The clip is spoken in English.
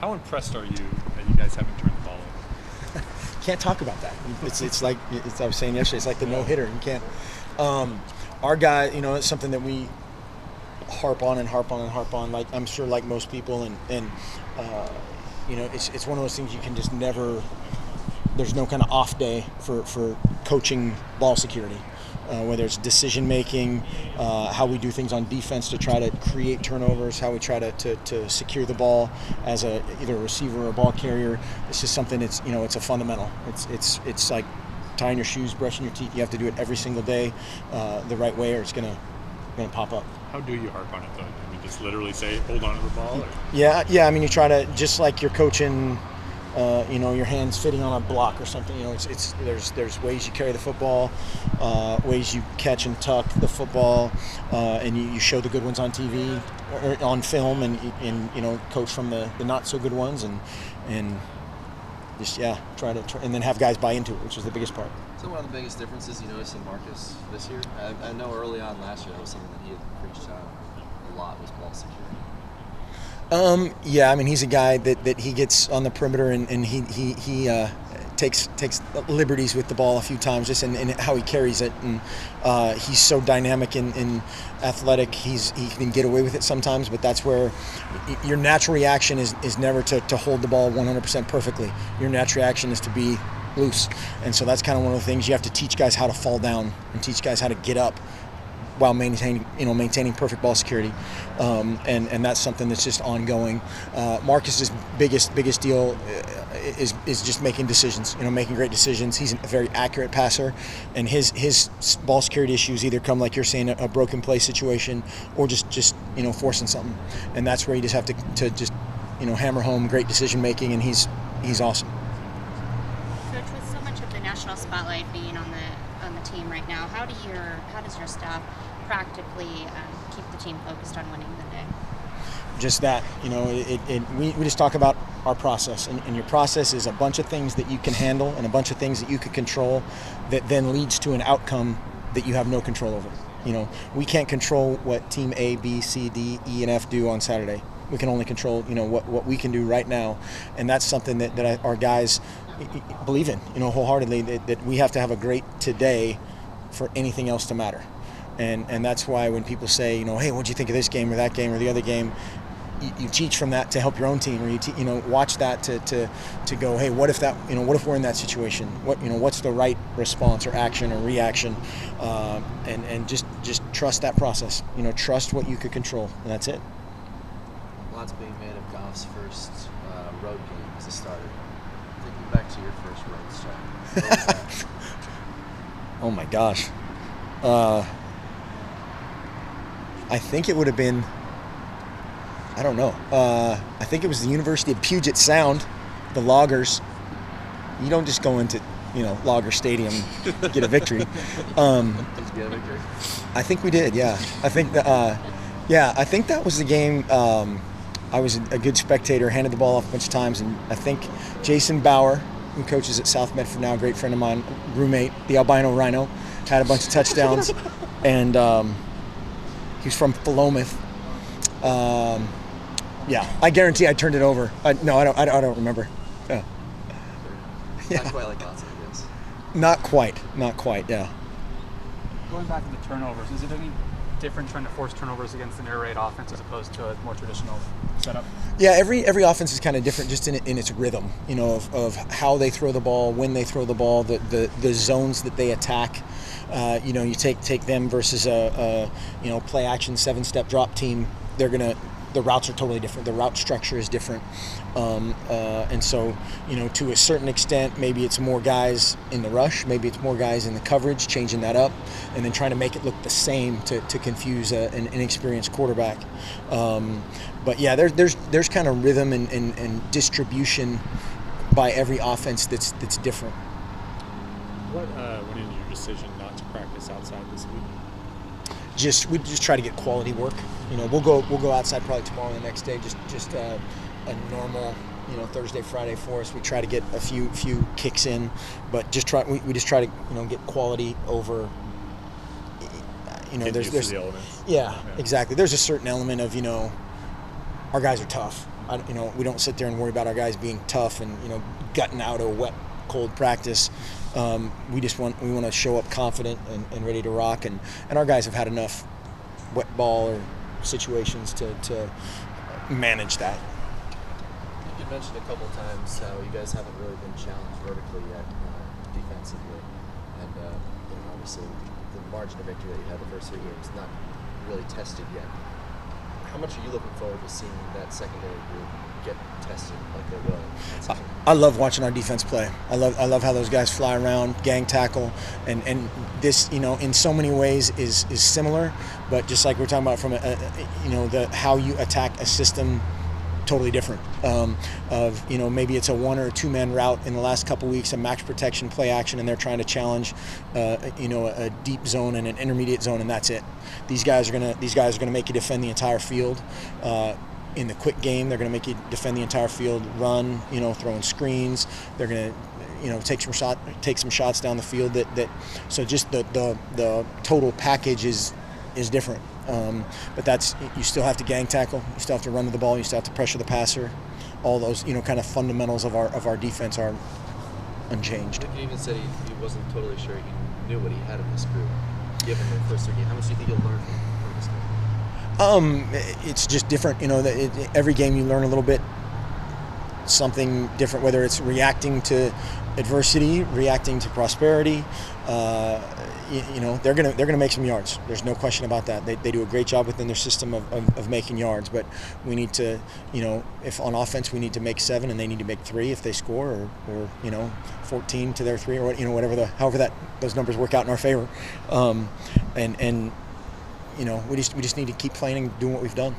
How impressed are you that you guys haven't turned the ball over? Can't talk about that. It's like I was saying yesterday. It's like the no-hitter. You can't. Our guy, it's something that we harp on. Like I'm sure, like most people, and it's one of those things you can just never. There's no kind of off day for coaching ball security. Whether it's decision making, how we do things on defense to try to create turnovers, how we try to secure the ball as either a receiver or a ball carrier. It's just something it's a fundamental. It's like tying your shoes, brushing your teeth. You have to do it every single day the right way, or it's gonna pop up. How do you harp on it though? I mean, just literally say hold on to the ball? Or? Yeah. I mean, you try to, just like you're coaching. Your hands fitting on a block or something. There's ways you carry the football, ways you catch and tuck the football, and you show the good ones on TV or on film, and coach from the not so good ones, and just try and then have guys buy into it, which is the biggest part. So one of the biggest differences you noticed in Marcus this year? I know early on last year that was something that he had preached out a lot, was ball security. I mean, he's a guy that he gets on the perimeter and he takes liberties with the ball a few times, just in how he carries it, and he's so dynamic and athletic. He can get away with it sometimes, but that's where your natural reaction is never to hold the ball 100% perfectly. Your natural reaction is to be loose, and so that's kind of one of the things you have to teach guys how to fall down and teach guys how to get up while maintaining perfect ball security, and that's something that's just ongoing. Marcus's biggest deal is just making decisions, making great decisions. He's a very accurate passer, and his ball security issues either come, like you're saying, a broken play situation, or just forcing something, and that's where you just have to just hammer home great decision making, and he's awesome. Coach, with so much of the national spotlight being on the team right now, how does your staff practically keep the team focused on winning the day? Just that, we just talk about our process, and your process is a bunch of things that you can handle and a bunch of things that you can control that then leads to an outcome that you have no control over. We can't control what team A, B, C, D, E, and F do on Saturday. We can only control, what we can do right now, and that's something that our guys believe in, wholeheartedly, that we have to have a great today for anything else to matter. And that's why when people say, hey, what'd you think of this game or that game or the other game, you teach from that to help your own team, or you watch that to go, hey, what if we're in that situation? What's the right response or action or reaction? And just trust that process. Trust what you could control, and that's it. Lots being made of Goff's first road game as a starter. Thinking back to your first road start. What was that? Oh my gosh. I think it would have been, I don't know. I think it was the University of Puget Sound, the Loggers. You don't just go into, Logger Stadium and get a victory. Did you get a victory? I think we did, yeah. I think that was the game. I was a good spectator, handed the ball off a bunch of times, and I think Jason Bauer, who coaches at South Medford now, a great friend of mine, roommate, the albino rhino, had a bunch of touchdowns, and he's from Philomath. I guarantee I turned it over. No, I don't remember. Not quite like Watson, I guess. Not quite. Yeah. Going back to the turnovers, is it any different trying to force turnovers against an air raid offense as opposed to a more traditional setup? Yeah, every offense is kind of different, just in its rhythm, of how they throw the ball, when they throw the ball, the zones that they attack. You take them versus a play action 7-step drop team. The routes are totally different. The route structure is different, and so to a certain extent, maybe it's more guys in the rush, maybe it's more guys in the coverage, changing that up, and then trying to make it look the same to confuse an inexperienced quarterback. But yeah, there's kind of rhythm and distribution by every offense that's different. What went into your decision not to practice outside this week? We just try to get quality work. We'll go outside probably tomorrow and the next day. Just a normal Thursday, Friday for us. We try to get a few kicks in, but we just try to get quality over. There's the elements. Yeah, exactly. There's a certain element of our guys are tough. we don't sit there and worry about our guys being tough and gutting out a wet, cold practice. We want to show up confident and ready to rock, and our guys have had enough wet ball or situations to manage that. You mentioned a couple times how you guys haven't really been challenged vertically yet defensively, and obviously the margin of victory that you had the first 3 games not really tested yet. How much are you looking forward to seeing that secondary group get tested like they will? I love watching our defense play. I love how those guys fly around, gang tackle, and this in so many ways is similar, but just like we're talking about from the how you attack a system, totally different. Maybe it's a 1 or 2 man route in the last couple weeks, a max protection play action, and they're trying to challenge a deep zone and an intermediate zone, and that's it. These guys are gonna make you defend the entire field. In the quick game, they're going to make you defend the entire field, run, throwing screens. They're going to, take some shots down the field. So just the total package is different. But you still have to gang tackle. You still have to run to the ball. You still have to pressure the passer. All those, kind of fundamentals of our defense are unchanged. He even said he wasn't totally sure he knew what he had in this group, given the first 3 games. How much do you think you'll learn from this game? It's just different. Every game you learn a little bit something different, whether it's reacting to adversity, reacting to prosperity. They're gonna make some yards. There's no question about that. They do a great job within their system of making yards, but we need to, if on offense we need to make 7 and they need to make 3 if they score, or 14 to their 3, or however those numbers work out in our favor. We just need to keep playing and doing what we've done.